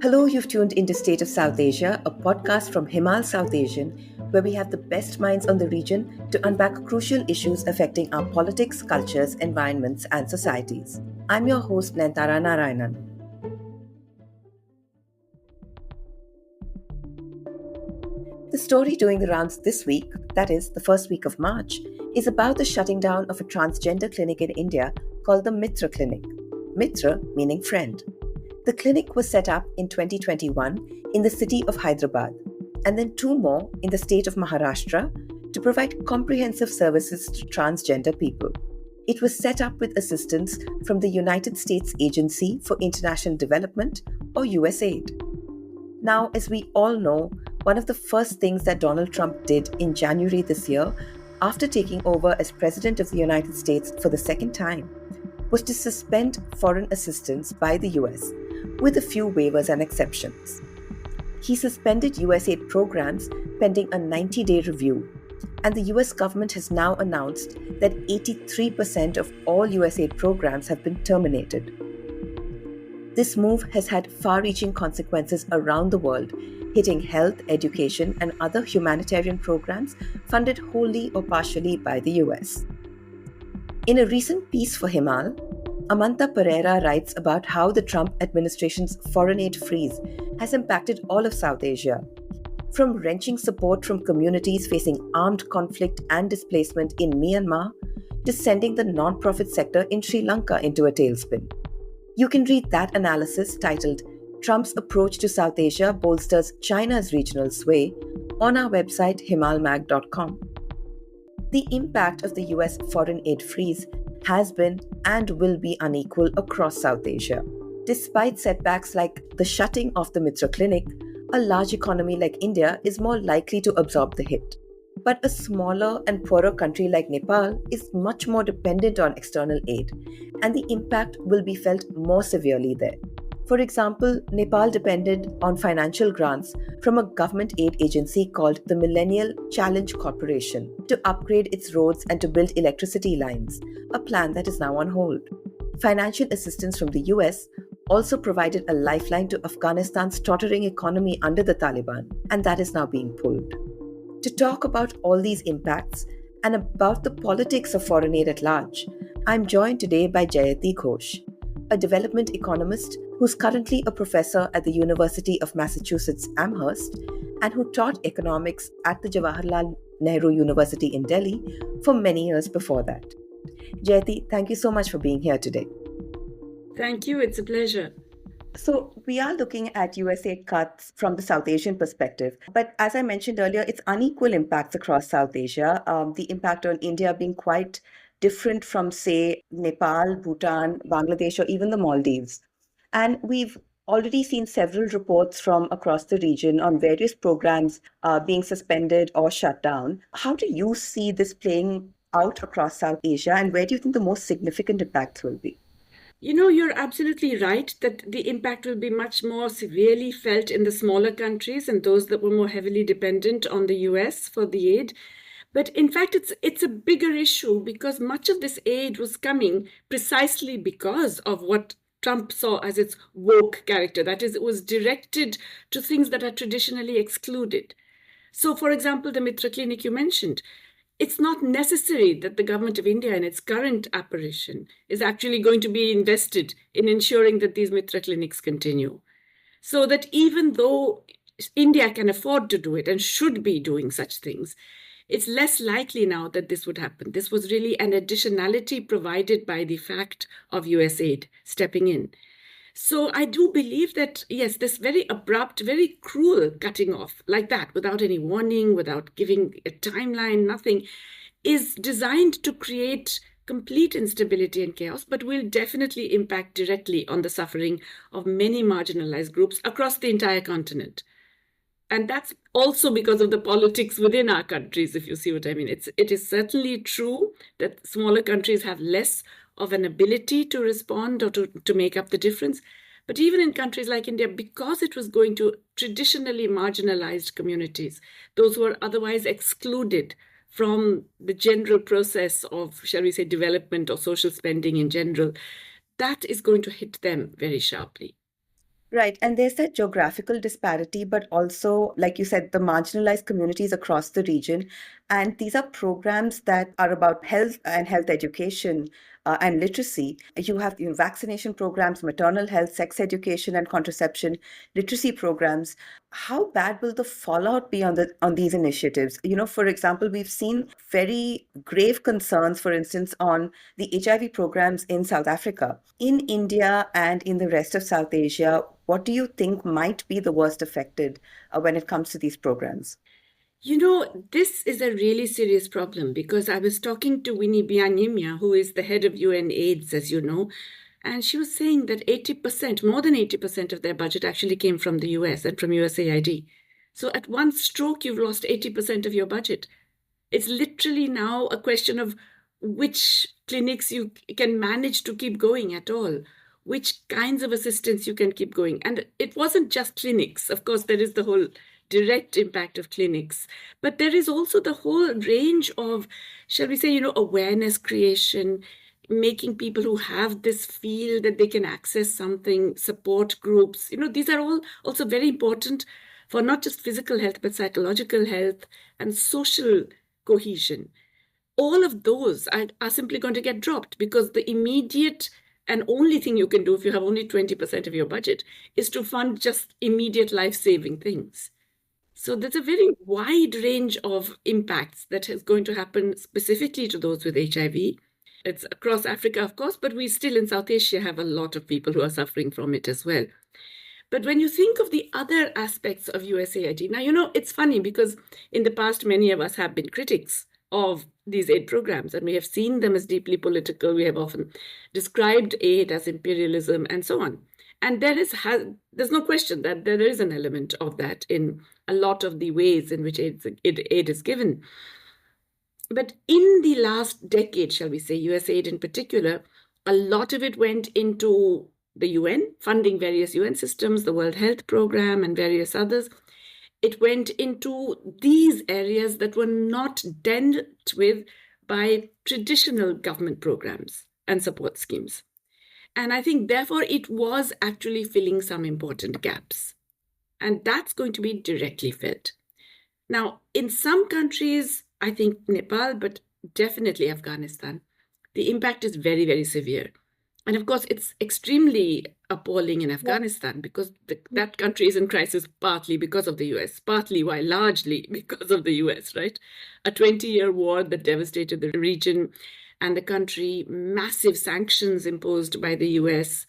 Hello, you've tuned into State of Southasia, a podcast from Himal Southasian, where we have the best minds on the region to unpack crucial issues affecting our politics, cultures, environments, and societies. I'm your host, Nantara Narayanan. The story doing the rounds this week, that is, the first week of March, is about the shutting down of a transgender clinic in India called the Mitra Clinic. Mitra meaning friend. The clinic was set up in 2021 in the city of Hyderabad, and then two more in the state of Maharashtra to provide comprehensive services to transgender people. It was set up with assistance from the United States Agency for International Development, or USAID. Now, as we all know, one of the first things that Donald Trump did in January this year, after taking over as President of the United States for the second time, was to suspend foreign assistance by the US, with a few waivers and exceptions. He suspended USAID programs pending a 90-day review, and the US government has now announced that 83% of all USAID programs have been terminated. This move has had far-reaching consequences around the world, hitting health, education, and other humanitarian programs funded wholly or partially by the US. In a recent piece for Himal, Amanta Pereira writes about how the Trump administration's foreign aid freeze has impacted all of South Asia, from wrenching support from communities facing armed conflict and displacement in Myanmar to sending the non-profit sector in Sri Lanka into a tailspin. You can read that analysis titled Trump's Approach to South Asia Bolsters China's Regional Sway on our website himalmag.com. The impact of the US foreign aid freeze has been and will be unequal across South Asia. Despite setbacks like the shutting of the Mitra Clinic, a large economy like India is more likely to absorb the hit. But a smaller and poorer country like Nepal is much more dependent on external aid, and the impact will be felt more severely there. For example, Nepal depended on financial grants from a government aid agency called the Millennial Challenge Corporation to upgrade its roads and to build electricity lines, a plan that is now on hold. Financial assistance from the US also provided a lifeline to Afghanistan's tottering economy under the Taliban, and that is now being pulled. To talk about all these impacts and about the politics of foreign aid at large, I'm joined today by Jayati Ghosh, a development economist who's currently a professor at the University of Massachusetts Amherst and who taught economics at the Jawaharlal Nehru University in Delhi for many years before that. Jayati, thank you so much for being here today. Thank you. It's a pleasure. So we are looking at USAID cuts from the South Asian perspective. But as I mentioned earlier, it's unequal impacts across South Asia, the impact on India being quite different from, say, Nepal, Bhutan, Bangladesh, or even the Maldives. And we've already seen several reports from across the region on various programs being suspended or shut down. How do you see this playing out across South Asia, and where do you think the most significant impacts will be? You're absolutely right that the impact will be much more severely felt in the smaller countries and those that were more heavily dependent on the US for the aid. But in fact, it's a bigger issue because much of this aid was coming precisely because of what Trump saw as its woke character. That is, it was directed to things that are traditionally excluded. So, for example, the Mitra Clinic you mentioned, it's not necessary that the government of India in its current apparition is actually going to be invested in ensuring that these Mitra clinics continue. So that even though India can afford to do it and should be doing such things, it's less likely now that this would happen. This was really an additionality provided by the fact of USAID stepping in. So I do believe that, yes, this very abrupt, very cruel cutting off like that, without any warning, without giving a timeline, nothing, is designed to create complete instability and chaos, but will definitely impact directly on the suffering of many marginalized groups across the entire continent. And that's also because of the politics within our countries, if you see what I mean. It is certainly true that smaller countries have less of an ability to respond or to make up the difference. But even in countries like India, because it was going to traditionally marginalized communities, those who are otherwise excluded from the general process of, shall we say, development or social spending in general, that is going to hit them very sharply. Right. And there's that geographical disparity, but also, like you said, the marginalized communities across the region. And these are programs that are about health and health education and literacy. You have vaccination programs, maternal health, sex education and contraception, literacy programs. How bad will the fallout be on these initiatives? For example, we've seen very grave concerns, for instance, on the HIV programs in South Africa. In India and in the rest of South Asia, what do you think might be the worst affected when it comes to these programs? This is a really serious problem because I was talking to Winnie Byanyimya, who is the head of UN AIDS, as you know, and she was saying that 80%, more than 80% of their budget actually came from the US and from USAID. So at one stroke, you've lost 80% of your budget. It's literally now a question of which clinics you can manage to keep going at all, which kinds of assistance you can keep going. And it wasn't just clinics. Of course, there is the whole direct impact of clinics, but there is also the whole range of, shall we say, awareness creation, making people who have this feel that they can access something, support groups. These are all also very important for not just physical health, but psychological health and social cohesion. All of those are simply going to get dropped because the immediate and only thing you can do if you have only 20% of your budget is to fund just immediate life-saving things. So there's a very wide range of impacts that is going to happen specifically to those with HIV. It's across Africa, of course, but we still in South Asia have a lot of people who are suffering from it as well. But when you think of the other aspects of USAID, now, it's funny because in the past, many of us have been critics of these aid programs, and we have seen them as deeply political. We have often described aid as imperialism and so on. And there's no question that there is an element of that in a lot of the ways in which aid is given. But in the last decade, shall we say, USAID in particular, a lot of it went into the UN, funding various UN systems, the World Health Programme, and various others. It went into these areas that were not dealt with by traditional government programs and support schemes. And I think, therefore, it was actually filling some important gaps. And that's going to be directly felt. Now, in some countries, I think Nepal, but definitely Afghanistan, the impact is very, very severe. And of course, it's extremely appalling in Afghanistan because that country is in crisis partly because of the US, partly why largely because of the US, right? A 20-year war that devastated the region and the country, massive sanctions imposed by the US.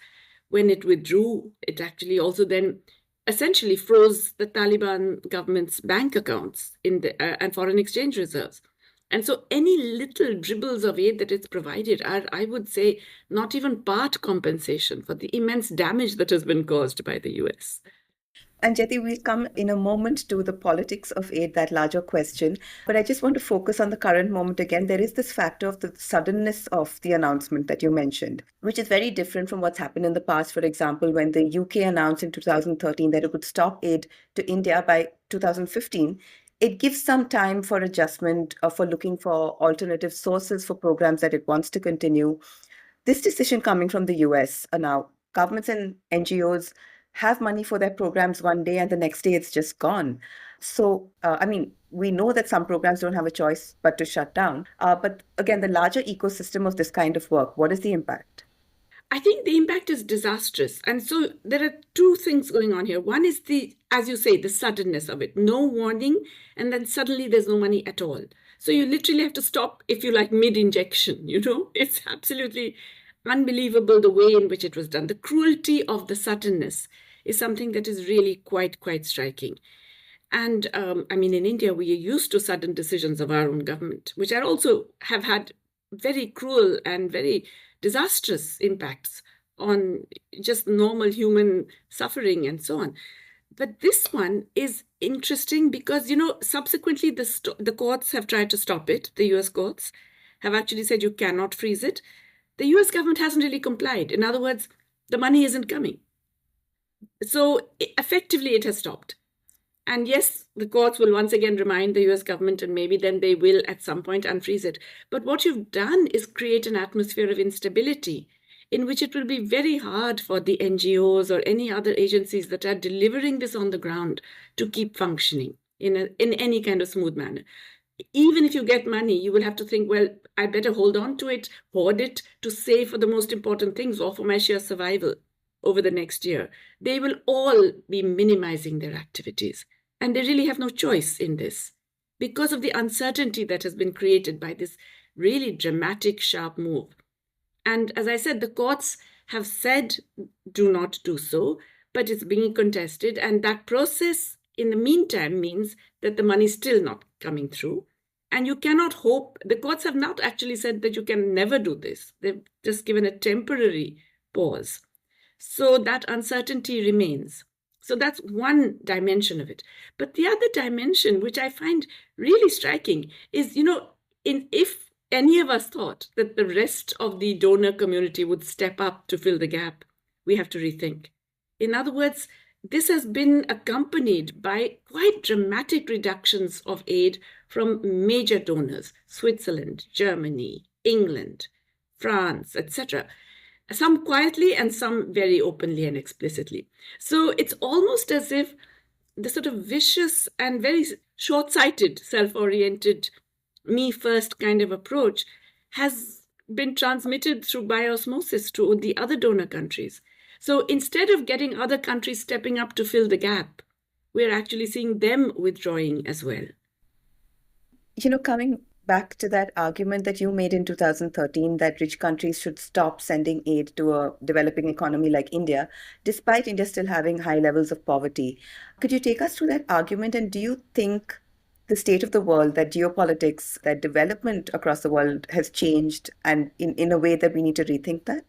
When it withdrew, it actually also then essentially froze the Taliban government's bank accounts and foreign exchange reserves. And so any little dribbles of aid that it's provided are, I would say, not even part compensation for the immense damage that has been caused by the US. And Jyoti, we'll come in a moment to the politics of aid, that larger question. But I just want to focus on the current moment again. There is this factor of the suddenness of the announcement that you mentioned, which is very different from what's happened in the past. For example, when the UK announced in 2013 that it would stop aid to India by 2015, it gives some time for adjustment, for looking for alternative sources for programs that it wants to continue. This decision coming from the US now, governments and NGOs have money for their programs one day and the next day it's just gone. So, we know that some programs don't have a choice but to shut down. But again, the larger ecosystem of this kind of work, what is the impact? I think the impact is disastrous. And so there are two things going on here. One is as you say, the suddenness of it. No warning, and then suddenly there's no money at all. So you literally have to stop, if you like, mid-injection, It's absolutely unbelievable the way in which it was done. The cruelty of the suddenness is something that is really quite striking. And in India, we are used to sudden decisions of our own government, which are also have had very cruel and very disastrous impacts on just normal human suffering and so on. But this one is interesting because, subsequently the courts have tried to stop it. The US courts have actually said you cannot freeze it. The US government hasn't really complied. In other words, the money isn't coming. So effectively, it has stopped. And yes, the courts will once again remind the US government, and maybe then they will at some point unfreeze it. But what you've done is create an atmosphere of instability in which it will be very hard for the NGOs or any other agencies that are delivering this on the ground to keep functioning in any kind of smooth manner. Even if you get money, you will have to think, well, I better hold on to it, hoard it to save for the most important things or for my sheer survival over the next year. They will all be minimizing their activities. And they really have no choice in this because of the uncertainty that has been created by this really dramatic, sharp move. And as I said, the courts have said do not do so, but it's being contested. And that process, in the meantime, means that the money is still not coming through. And you cannot hope, the courts have not actually said that you can never do this. They've just given a temporary pause. So that uncertainty remains. So that's one dimension of it. But the other dimension, which I find really striking, is, if any of us thought that the rest of the donor community would step up to fill the gap, we have to rethink. In other words, this has been accompanied by quite dramatic reductions of aid from major donors, Switzerland, Germany, England, France, etc., some quietly and some very openly and explicitly. So it's almost as if the sort of vicious and very short-sighted, self-oriented, me-first kind of approach has been transmitted through by osmosis to the other donor countries. So instead of getting other countries stepping up to fill the gap, we're actually seeing them withdrawing as well. Coming back to that argument that you made in 2013 that rich countries should stop sending aid to a developing economy like India, despite India still having high levels of poverty. Could you take us through that argument? And do you think the state of the world, that geopolitics, that development across the world has changed and in a way that we need to rethink that?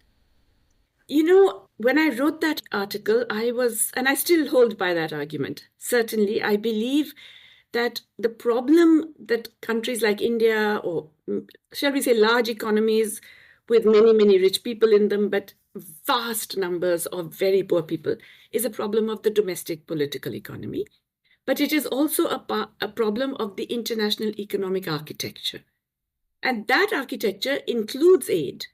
When I wrote that article, and I still hold by that argument. Certainly, I believe that the problem that countries like India, or shall we say large economies with many, many rich people in them, but vast numbers of very poor people, is a problem of the domestic political economy. But it is also a problem of the international economic architecture. And that architecture includes aid.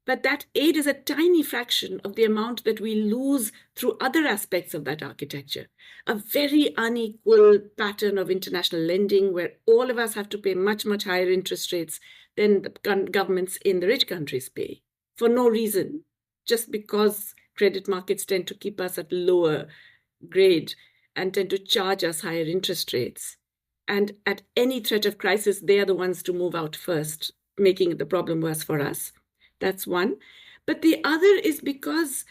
But that aid is a tiny fraction of the amount that we lose through other aspects of that architecture. A very unequal pattern of international lending where all of us have to pay much, much higher interest rates than the governments in the rich countries pay for no reason, just because credit markets tend to keep us at lower grade and tend to charge us higher interest rates. And at any threat of crisis, they are the ones to move out first, making the problem worse for us. That's one. But the other is because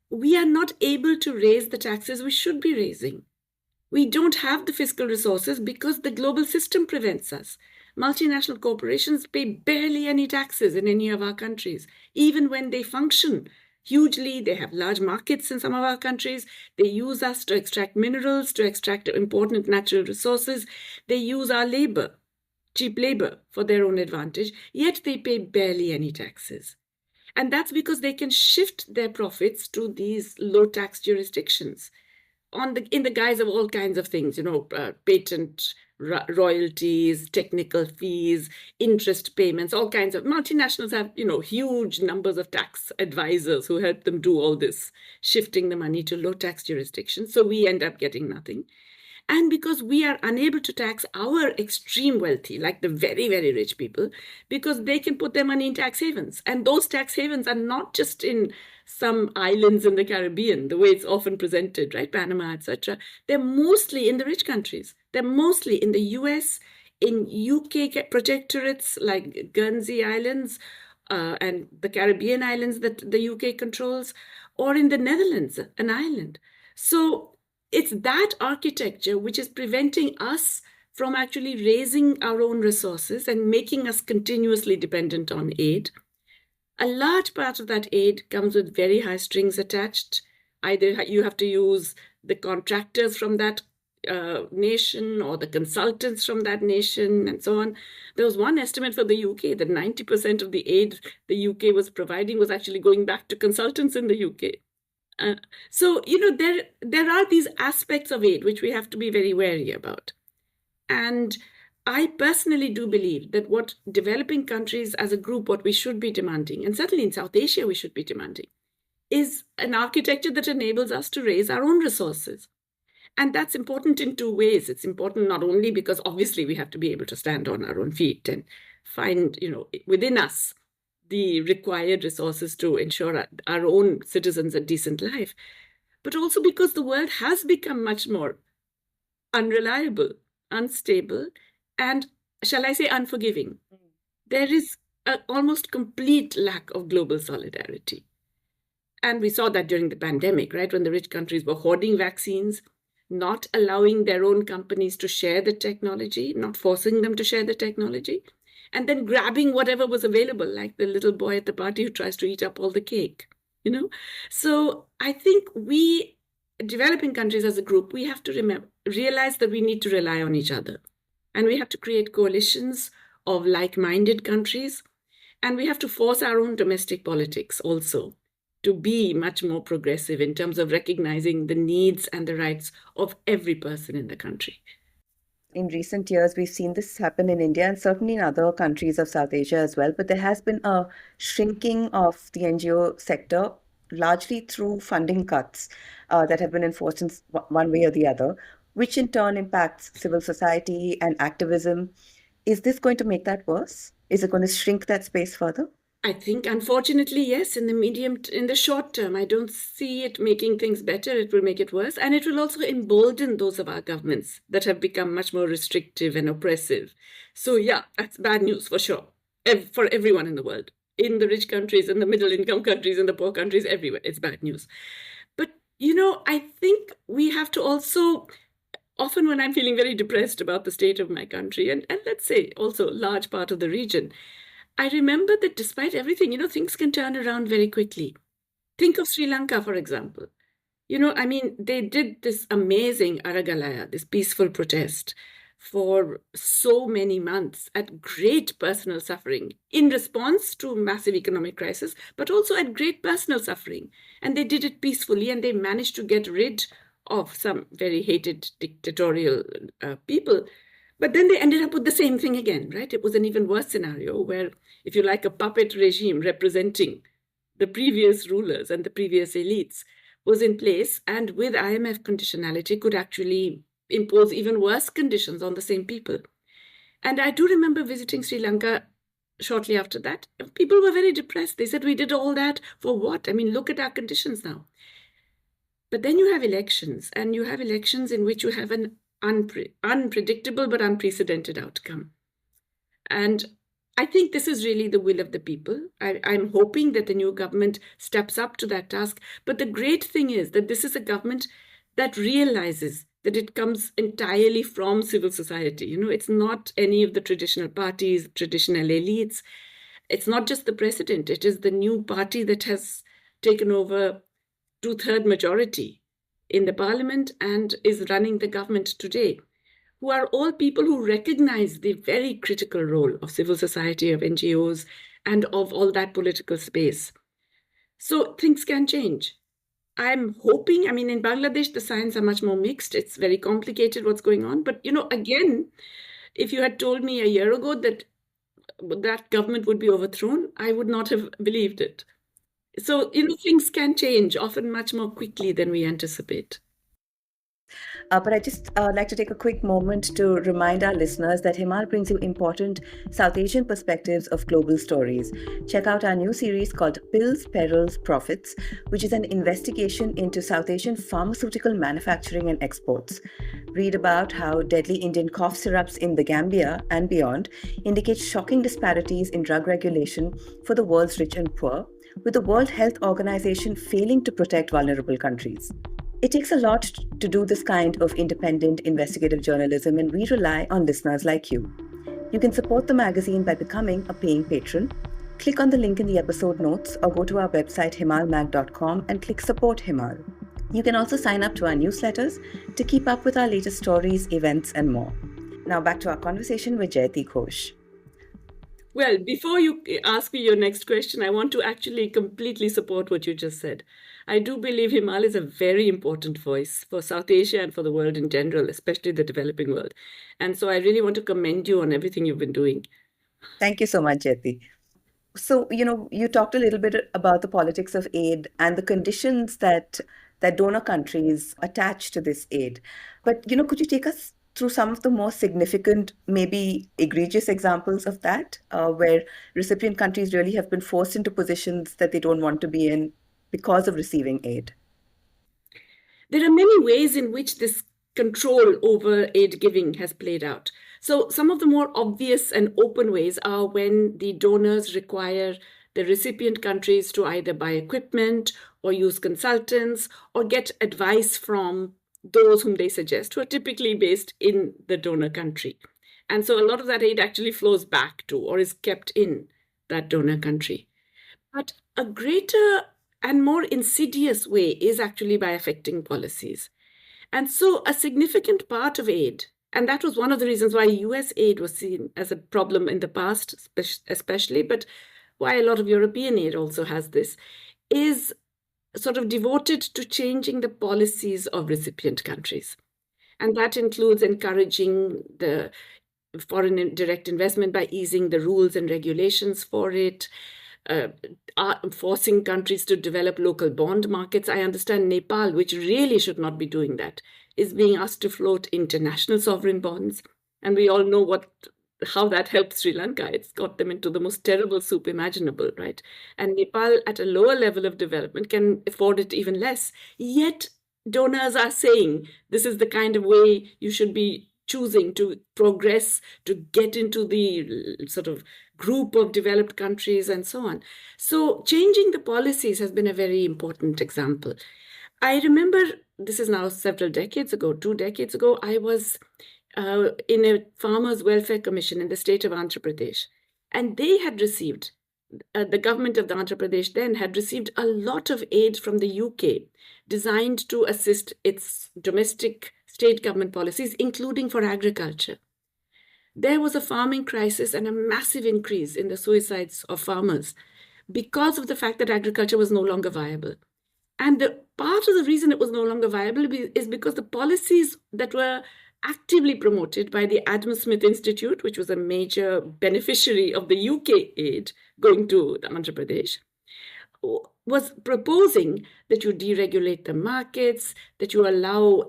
we are not able to raise the taxes we should be raising. We don't have the fiscal resources because the global system prevents us. Multinational corporations pay barely any taxes in any of our countries, even when they function hugely. They have large markets in some of our countries. They use us to extract minerals, to extract important natural resources. They use our labor, cheap labor, for their own advantage, yet they pay barely any taxes. And that's because they can shift their profits to these low tax jurisdictions in the guise of all kinds of things, patent royalties, technical fees, interest payments, all kinds of. Multinationals have, huge numbers of tax advisors who help them do all this, shifting the money to low tax jurisdictions. So we end up getting nothing. And because we are unable to tax our extreme wealthy, like the very, very rich people, because they can put their money in tax havens. And those tax havens are not just in some islands in the Caribbean, the way it's often presented, right? Panama, etc. They're mostly in the rich countries. They're mostly in the US, in UK protectorates like Guernsey Islands and the Caribbean islands that the UK controls, or in the Netherlands, an island. So it's that architecture which is preventing us from actually raising our own resources and making us continuously dependent on aid. A large part of that aid comes with very high strings attached. Either you have to use the contractors from that nation or the consultants from that nation and so on. There was one estimate for the UK that 90% of the aid the UK was providing was actually going back to consultants in the UK. So, there are these aspects of aid which we have to be very wary about. And I personally do believe that what developing countries as a group, what we should be demanding, and certainly in South Asia we should be demanding, is an architecture that enables us to raise our own resources. And that's important in two ways. It's important not only because obviously we have to be able to stand on our own feet and find, within us the required resources to ensure our own citizens a decent life, but also because the world has become much more unreliable, unstable, and, shall I say, unforgiving. There is an almost complete lack of global solidarity. And we saw that during the pandemic, right? When the rich countries were hoarding vaccines, not allowing their own companies to share the technology, not forcing them to share the technology, and then grabbing whatever was available, like the little boy at the party who tries to eat up all the cake, So I think we, developing countries as a group, we have to realize that we need to rely on each other. And we have to create coalitions of like-minded countries. And we have to force our own domestic politics also to be much more progressive in terms of recognizing the needs and the rights of every person in the country. In recent years, we've seen this happen in India and certainly in other countries of South Asia as well. But there has been a shrinking of the NGO sector, largely through funding cuts that have been enforced in one way or the other, which in turn impacts civil society and activism. Is this going to make that worse? Is it going to shrink that space further? I think, unfortunately, yes, in the short term, I don't see it making things better. It will make it worse. And it will also embolden those of our governments that have become much more restrictive and oppressive. So yeah, that's bad news for sure, for everyone in the world, in the rich countries, in the middle income countries, in the poor countries, everywhere. It's bad news. But, I think we have to also, often when I'm feeling very depressed about the state of my country, and let's say also a large part of the region, I remember that despite everything, things can turn around very quickly. Think of Sri Lanka, for example. They did this amazing Aragalaya, this peaceful protest for so many months at great personal suffering in response to massive economic crisis, but also at great personal suffering. And they did it peacefully, and they managed to get rid of some very hated dictatorial people. But then they ended up with the same thing again, right? It was an even worse scenario where, if you like, a puppet regime representing the previous rulers and the previous elites was in place, and with IMF conditionality could actually impose even worse conditions on the same people. And I do remember visiting Sri Lanka shortly after that. People were very depressed. They said, we did all that for what? Look at our conditions now. But then you have elections, and you have elections in which you have an unpredictable but unprecedented outcome. And I think this is really the will of the people. I'm hoping that the new government steps up to that task. But the great thing is that this is a government that realizes that it comes entirely from civil society. It's not any of the traditional parties, traditional elites. It's not just the president. It is the new party that has taken over 2/3 majority in the parliament and is running the government today, who are all people who recognize the very critical role of civil society, of NGOs, and of all that political space. So things can change. I'm hoping, in Bangladesh, the signs are much more mixed. It's very complicated what's going on. But, again, if you had told me a year ago that that government would be overthrown, I would not have believed it. So, things can change, often much more quickly than we anticipate. But I just like to take a quick moment to remind our listeners that Himal brings you important South Asian perspectives of global stories. Check out our new series called Pills, Perils, Profits, which is an investigation into South Asian pharmaceutical manufacturing and exports. Read about how deadly Indian cough syrups in the Gambia and beyond indicate shocking disparities in drug regulation for the world's rich and poor, with the World Health Organization failing to protect vulnerable countries. It takes a lot to do this kind of independent investigative journalism, and we rely on listeners like you. You can support the magazine by becoming a paying patron. Click on the link in the episode notes or go to our website himalmag.com and click Support Himal. You can also sign up to our newsletters to keep up with our latest stories, events, and more. Now back to our conversation with Jayati Ghosh. Well, before you ask me your next question, I want to actually completely support what you just said. I do believe Himal is a very important voice for South Asia and for the world in general, especially the developing world. And so I really want to commend you on everything you've been doing. Thank you so much, Jyoti. So, you talked a little bit about the politics of aid and the conditions that donor countries attach to this aid. But, could you take us through some of the more significant, maybe egregious examples of that, where recipient countries really have been forced into positions that they don't want to be in because of receiving aid? There are many ways in which this control over aid giving has played out. So, some of the more obvious and open ways are when the donors require the recipient countries to either buy equipment or use consultants or get advice from those whom they suggest, who are typically based in the donor country. And so, a lot of that aid actually flows back to or is kept in that donor country. But a greater and more insidious way is actually by affecting policies. And so a significant part of aid, and that was one of the reasons why US aid was seen as a problem in the past, especially, but why a lot of European aid also has this, is sort of devoted to changing the policies of recipient countries. And that includes encouraging the foreign direct investment by easing the rules and regulations for it, forcing countries to develop local bond markets. I understand Nepal, which really should not be doing that, is being asked to float international sovereign bonds. And we all know how that helps Sri Lanka. It's got them into the most terrible soup imaginable, right? And Nepal, at a lower level of development, can afford it even less. Yet donors are saying this is the kind of way you should be choosing to progress, to get into the sort of group of developed countries and so on. So changing the policies has been a very important example. I remember, this is now several decades ago, 2 decades ago, I was in a Farmers Welfare Commission in the state of Andhra Pradesh. And they had received, the government of the Andhra Pradesh then had received a lot of aid from the UK designed to assist its domestic state government policies, including for agriculture. There was a farming crisis and a massive increase in the suicides of farmers because of the fact that agriculture was no longer viable. And the part of the reason it was no longer viable is because the policies that were actively promoted by the Adam Smith Institute, which was a major beneficiary of the UK aid going to Andhra Pradesh, was proposing that you deregulate the markets, that you allow,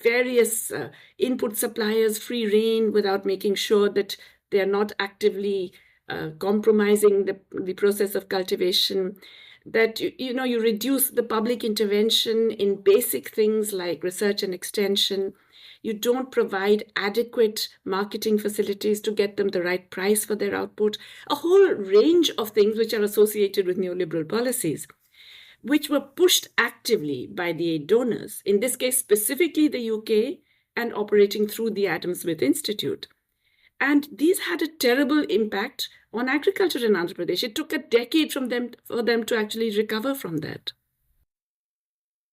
various input suppliers free rein without making sure that they are not actively compromising the process of cultivation, that you reduce the public intervention in basic things like research and extension. You don't provide adequate marketing facilities to get them the right price for their output, a whole range of things which are associated with neoliberal policies, which were pushed actively by the aid donors, in this case specifically the UK, and operating through the Adam Smith Institute. And these had a terrible impact on agriculture in Andhra Pradesh. It took a decade for them to actually recover from that.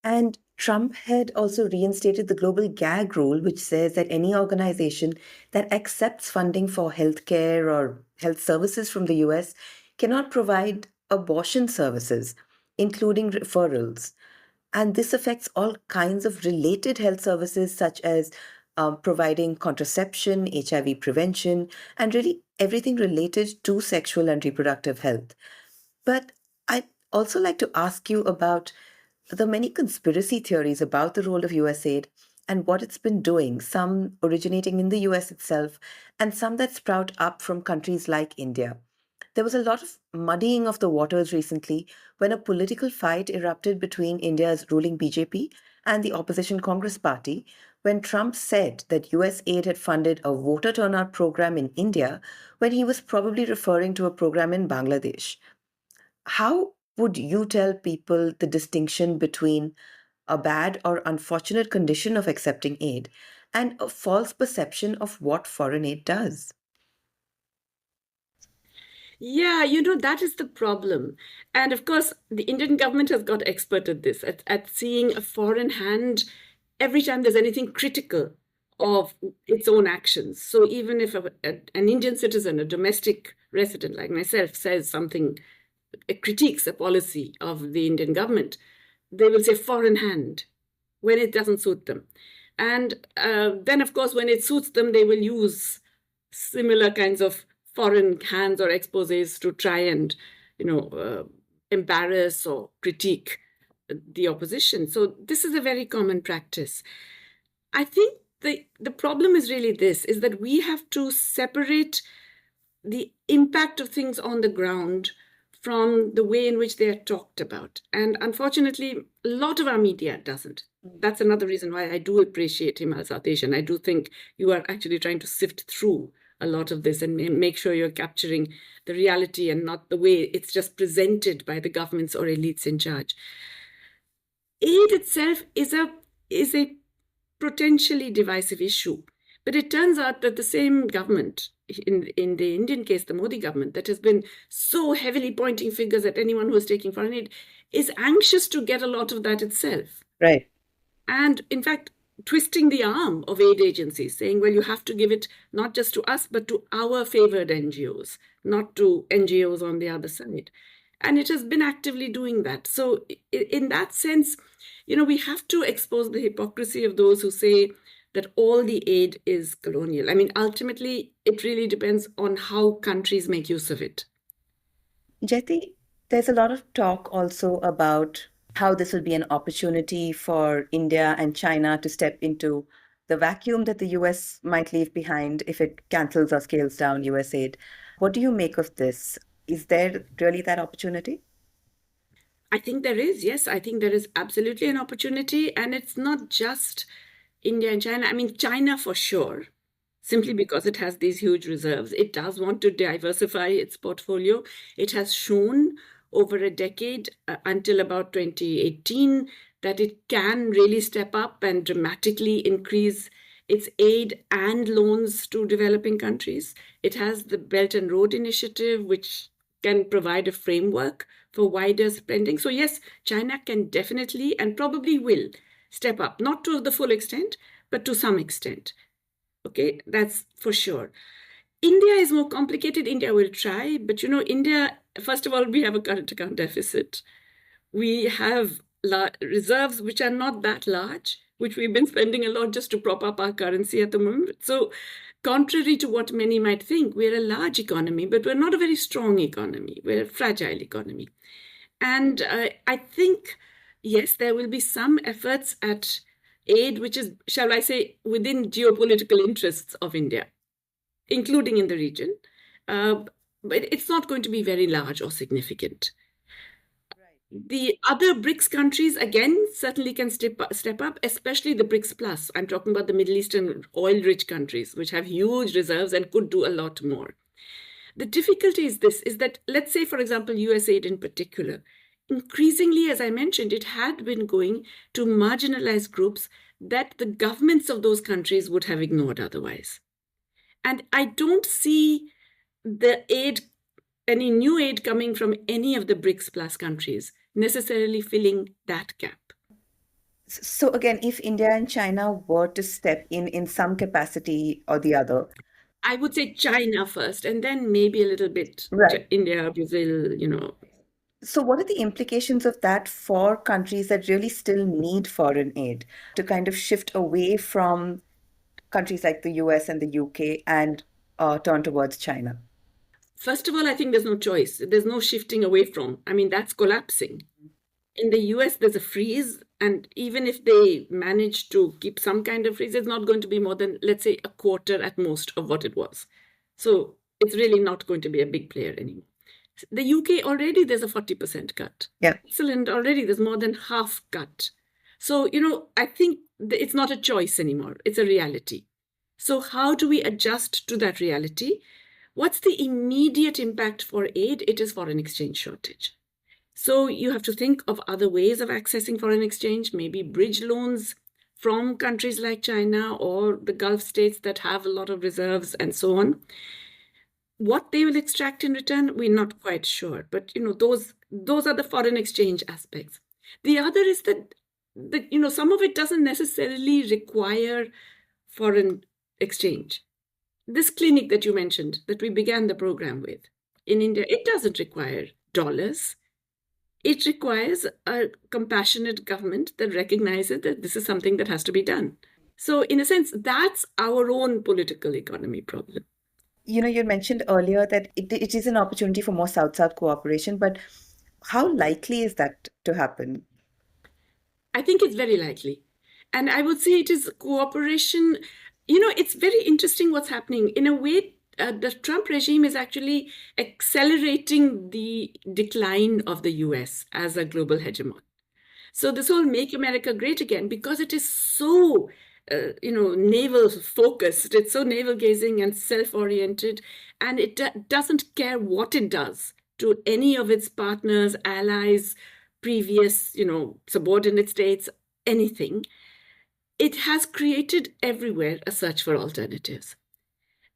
And Trump had also reinstated the global gag rule, which says that any organization that accepts funding for healthcare or health services from the US cannot provide abortion services, including referrals. And this affects all kinds of related health services, such as providing contraception, HIV prevention, and really everything related to sexual and reproductive health. But I'd also like to ask you about the many conspiracy theories about the role of USAID and what it's been doing, some originating in the US itself, and some that sprout up from countries like India. There was a lot of muddying of the waters recently when a political fight erupted between India's ruling BJP and the opposition Congress Party, when Trump said that US aid had funded a voter turnout program in India when he was probably referring to a program in Bangladesh. How would you tell people the distinction between a bad or unfortunate condition of accepting aid and a false perception of what foreign aid does? Yeah, that is the problem. And of course, the Indian government has got expert at this, at seeing a foreign hand every time there's anything critical of its own actions. So even if an Indian citizen, a domestic resident like myself, says something critiques a policy of the Indian government, they will say foreign hand when it doesn't suit them. And then, of course, when it suits them, they will use similar kinds of foreign hands or exposés to try and, embarrass or critique the opposition. So this is a very common practice. I think the problem is really this, is that we have to separate the impact of things on the ground from the way in which they are talked about. And unfortunately, a lot of our media doesn't. That's another reason why I do appreciate Himal, Southasian. I do think you are actually trying to sift through a lot of this and make sure you're capturing the reality and not the way it's just presented by the governments or elites in charge. Aid itself is a potentially divisive issue. But it turns out that the same government, in the Indian case, the Modi government, that has been so heavily pointing fingers at anyone who is taking foreign aid, is anxious to get a lot of that itself. Right. And in fact, twisting the arm of aid agencies, saying, well, you have to give it not just to us, but to our favored NGOs, not to NGOs on the other side. And it has been actively doing that. So in that sense, we have to expose the hypocrisy of those who say that all the aid is colonial. I mean, ultimately, it really depends on how countries make use of it. Jayati, there's a lot of talk also about how this will be an opportunity for India and China to step into the vacuum that the US might leave behind if it cancels or scales down US aid. What do you make of this? Is there really that opportunity? I think there is, yes. I think there is absolutely an opportunity. And it's not just India and China. I mean, China for sure, simply because it has these huge reserves. It does want to diversify its portfolio. It has shown over a decade, until about 2018, that it can really step up and dramatically increase its aid and loans to developing countries. It has the Belt and Road Initiative, which can provide a framework for wider spending. So yes, China can definitely and probably will step up, not to the full extent, but to some extent. Okay, that's for sure. India is more complicated. India will try, but India, first of all, we have a current account deficit. We have reserves which are not that large, which we've been spending a lot just to prop up our currency at the moment. So contrary to what many might think, we're a large economy, but we're not a very strong economy. We're a fragile economy. And I think, yes, there will be some efforts at aid, which is, shall I say, within geopolitical interests of India, including in the region. But it's not going to be very large or significant. The other BRICS countries, again, certainly can step up, especially the BRICS Plus. I'm talking about the Middle Eastern oil-rich countries, which have huge reserves and could do a lot more. The difficulty is this, is that, let's say, for example, USAID in particular, increasingly, as I mentioned, it had been going to marginalized groups that the governments of those countries would have ignored otherwise. And I don't see any new aid coming from any of the BRICS Plus countries necessarily filling that gap. So again, if India and China were to step in some capacity or the other, I would say China first, and then maybe a little bit right. India, Brazil, So what are the implications of that for countries that really still need foreign aid to kind of shift away from countries like the US and the UK and turn towards China? First of all, I think there's no choice. There's no shifting away from. I mean, that's collapsing. In the US, there's a freeze. And even if they manage to keep some kind of freeze, it's not going to be more than, let's say, a quarter at most of what it was. So it's really not going to be a big player anymore. The UK, already there's a 40% cut. Yeah. Switzerland, already there's more than half cut. So, I think it's not a choice anymore. It's a reality. So how do we adjust to that reality? What's the immediate impact for aid? It is foreign exchange shortage. So you have to think of other ways of accessing foreign exchange, maybe bridge loans from countries like China or the Gulf states that have a lot of reserves and so on. What they will extract in return, we're not quite sure. But, those are the foreign exchange aspects. The other is that some of it doesn't necessarily require foreign exchange. This clinic that you mentioned, that we began the program with in India, it doesn't require dollars. It requires a compassionate government that recognizes that this is something that has to be done. So in a sense, that's our own political economy problem. You mentioned earlier that it is an opportunity for more South-South cooperation, but how likely is that to happen? I think it's very likely. And I would say it is cooperation. It's very interesting what's happening. In a way, the Trump regime is actually accelerating the decline of the US as a global hegemon. So this whole Make America Great Again, because it is so, naval focused, it's so navel gazing and self-oriented, and it doesn't care what it does to any of its partners, allies, previous, subordinate states, anything. It has created everywhere a search for alternatives.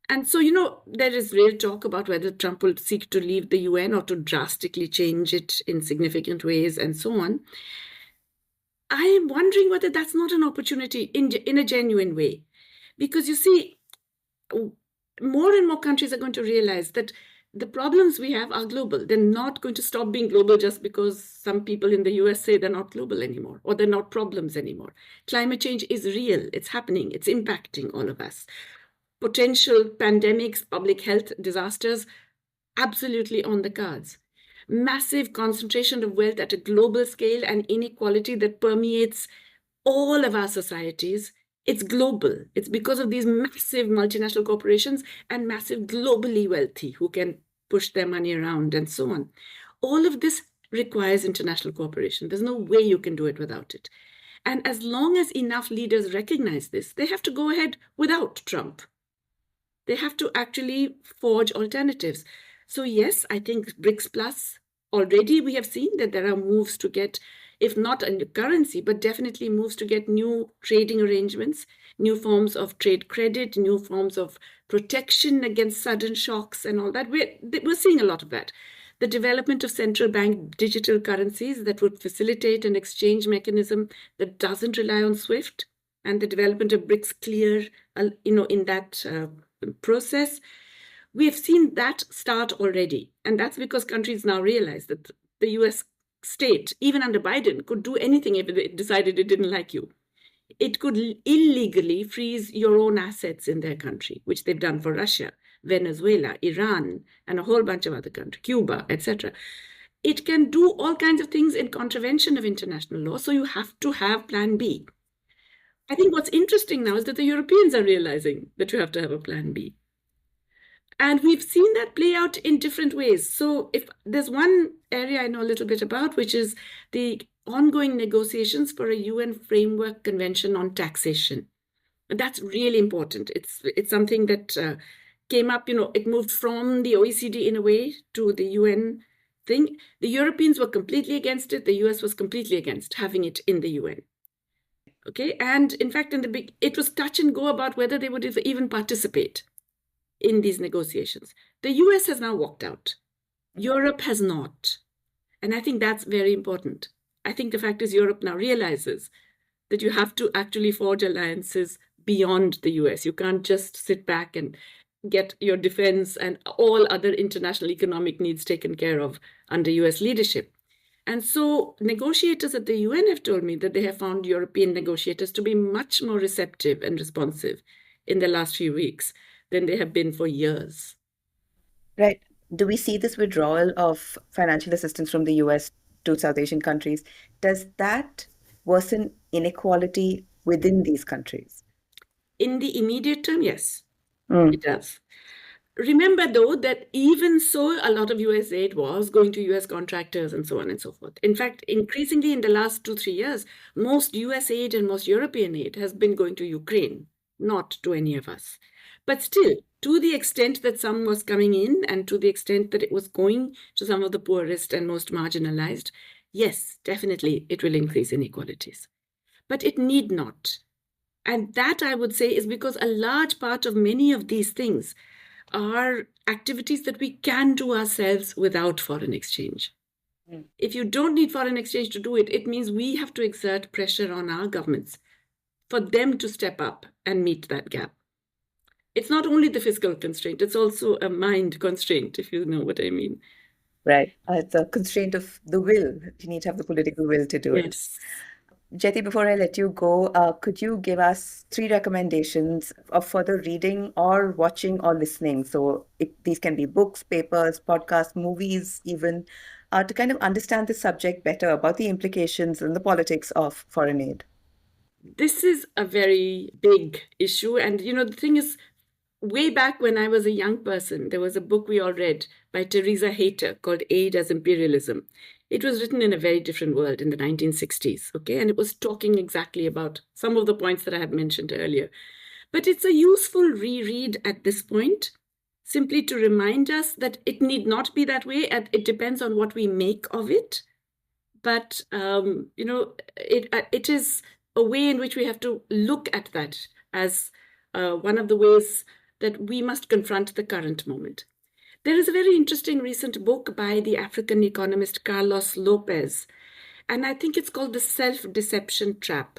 And so, there is real talk about whether Trump will seek to leave the UN or to drastically change it in significant ways and so on. I am wondering whether that's not an opportunity in a genuine way. Because you see, more and more countries are going to realize that the problems we have are global. They're not going to stop being global just because some people in the US say they're not global anymore or they're not problems anymore. Climate change is real. It's happening. It's impacting all of us. Potential pandemics, public health disasters, absolutely on the cards. Massive concentration of wealth at a global scale and inequality that permeates all of our societies. It's global. It's because of these massive multinational corporations and massive globally wealthy who can push their money around and so on. All of this requires international cooperation. There's no way you can do it without it. And as long as enough leaders recognize this, they have to go ahead without Trump. They have to actually forge alternatives. So yes, I think BRICS Plus, already we have seen that there are moves to get, if not a new currency, but definitely moves to get new trading arrangements, new forms of trade credit, new forms of protection against sudden shocks and all that. We're seeing a lot of that. The development of central bank digital currencies that would facilitate an exchange mechanism that doesn't rely on SWIFT, and the development of BRICS Clear, in that process. We have seen that start already. And that's because countries now realize that the US state, even under Biden, could do anything if it decided it didn't like you. It could illegally freeze your own assets in their country, which they've done for Russia, Venezuela, Iran, and a whole bunch of other countries, Cuba, etc. It can do all kinds of things in contravention of international law, so you have to have plan B. I think what's interesting now is that the Europeans are realizing that you have to have a plan B. And we've seen that play out in different ways. So if there's one area I know a little bit about, which is the ongoing negotiations for a UN framework convention on taxation. And that's really important. It's something that came up, it moved from the OECD in a way to the UN thing. The Europeans were completely against it. The US was completely against having it in the UN. Okay, and in fact, it was touch and go about whether they would even participate in these negotiations. The US has now walked out. Europe has not. And I think that's very important. I think the fact is Europe now realizes that you have to actually forge alliances beyond the US. You can't just sit back and get your defense and all other international economic needs taken care of under US leadership. And so negotiators at the UN have told me that they have found European negotiators to be much more receptive and responsive in the last few weeks than they have been for years. Right. Do we see this withdrawal of financial assistance from the US to South Asian countries? Does that worsen inequality within these countries? In the immediate term, yes, it does. Remember, though, that even so, a lot of USAID was going to US contractors and so on and so forth. In fact, increasingly in the last 2-3 years, most USAID and most European aid has been going to Ukraine, not to any of us. But still, to the extent that some was coming in and to the extent that it was going to some of the poorest and most marginalized, yes, definitely it will increase inequalities. But it need not. And that, I would say, is because a large part of many of these things are activities that we can do ourselves without foreign exchange. If you don't need foreign exchange to do it, it means we have to exert pressure on our governments for them to step up and meet that gap. It's not only the fiscal constraint, it's also a mind constraint, if you know what I mean. Right. It's a constraint of the will. You need to have the political will to do it. Yes. Jyoti, before I let you go, could you give us three recommendations of further reading or watching or listening? So these can be books, papers, podcasts, movies, even, to kind of understand the subject better about the implications and the politics of foreign aid. This is a very big issue. And, the thing is, way back when I was a young person, there was a book we all read by Teresa Hayter called Aid as Imperialism. It was written in a very different world in the 1960s, okay? And it was talking exactly about some of the points that I had mentioned earlier. But it's a useful reread at this point, simply to remind us that it need not be that way, and it depends on what we make of it. But, it is a way in which we have to look at that as one of the ways that we must confront the current moment. There is a very interesting recent book by the African economist Carlos Lopez, and I think it's called The Self-Deception Trap.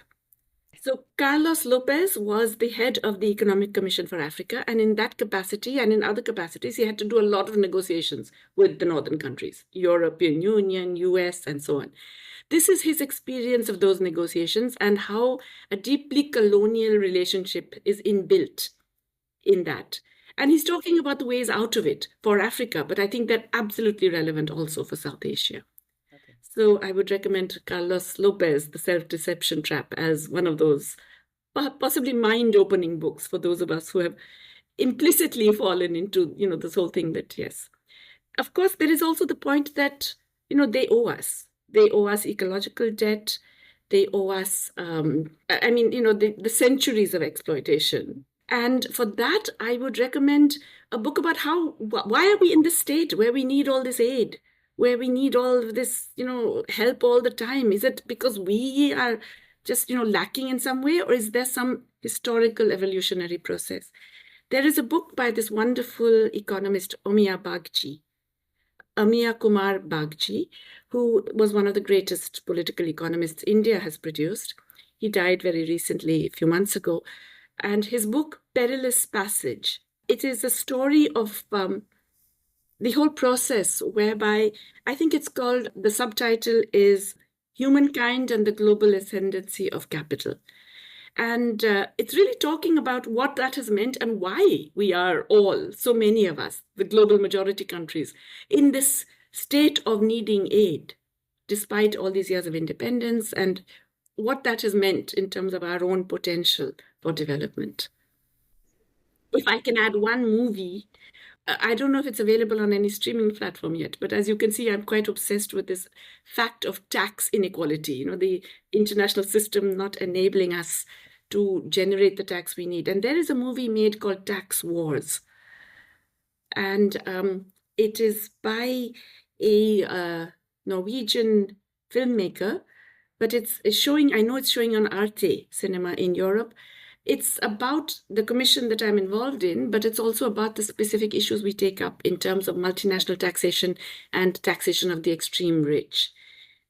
So Carlos Lopez was the head of the Economic Commission for Africa, and in that capacity and in other capacities, he had to do a lot of negotiations with the northern countries, European Union, US, and so on. This is his experience of those negotiations and how a deeply colonial relationship is inbuilt in that. And he's talking about the ways out of it for Africa, but I think they're absolutely relevant also for South Asia. Okay. So I would recommend Carlos Lopez, The Self-Deception Trap, as one of those possibly mind-opening books for those of us who have implicitly fallen into, this whole thing that, yes. Of course, there is also the point that, they owe us. They owe us ecological debt. They owe us, the centuries of exploitation. And for that, I would recommend a book about why are we in this state where we need all this aid, where we need all of this, help all the time? Is it because we are just, lacking in some way, or is there some historical evolutionary process? There is a book by this wonderful economist, Omiya Kumar Bagchi, who was one of the greatest political economists India has produced. He died very recently, a few months ago. And his book, Perilous Passage, it is a story of the whole process whereby, I think it's called, the subtitle is Humankind and the Global Ascendancy of Capital. And it's really talking about what that has meant and why we are all, so many of us, the global majority countries, in this state of needing aid, despite all these years of independence, and what that has meant in terms of our own potential for development. If I can add one movie, I don't know if it's available on any streaming platform yet, but as you can see, I'm quite obsessed with this fact of tax inequality, the international system not enabling us to generate the tax we need. And there is a movie made called Tax Wars. And it is by a Norwegian filmmaker, but it's showing, I know it's showing on Arte Cinema in Europe. It's about the commission that I'm involved in, but it's also about the specific issues we take up in terms of multinational taxation and taxation of the extreme rich.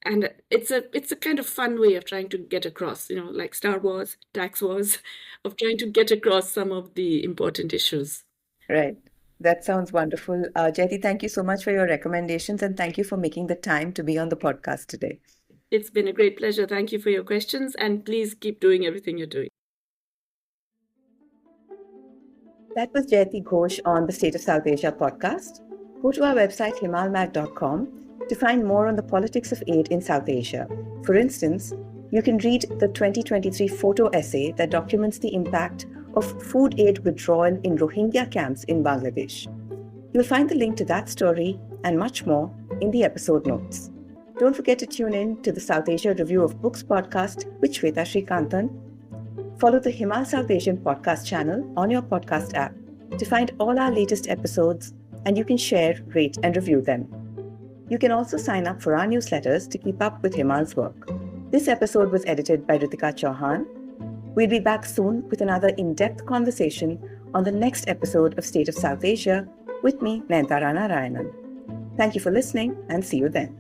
And it's a kind of fun way of trying to get across, like Star Wars, Tax Wars, of trying to get across some of the important issues. Right. That sounds wonderful. Jyoti, thank you so much for your recommendations, and thank you for making the time to be on the podcast today. It's been a great pleasure. Thank you for your questions, and please keep doing everything you're doing. That was Jayati Ghosh on the State of South Asia podcast. Go to our website, himalmag.com, to find more on the politics of aid in South Asia. For instance, you can read the 2023 photo essay that documents the impact of food aid withdrawal in Rohingya camps in Bangladesh. You'll find the link to that story and much more in the episode notes. Don't forget to tune in to the South Asia Review of Books podcast with Shweta Srikantan. Follow the Himal South Asian podcast channel on your podcast app to find all our latest episodes, and you can share, rate, and review them. You can also sign up for our newsletters to keep up with Himal's work. This episode was edited by Ritika Chauhan. We'll be back soon with another in-depth conversation on the next episode of State of South Asia with me, Nayanthara Narayanan. Thank you for listening, and see you then.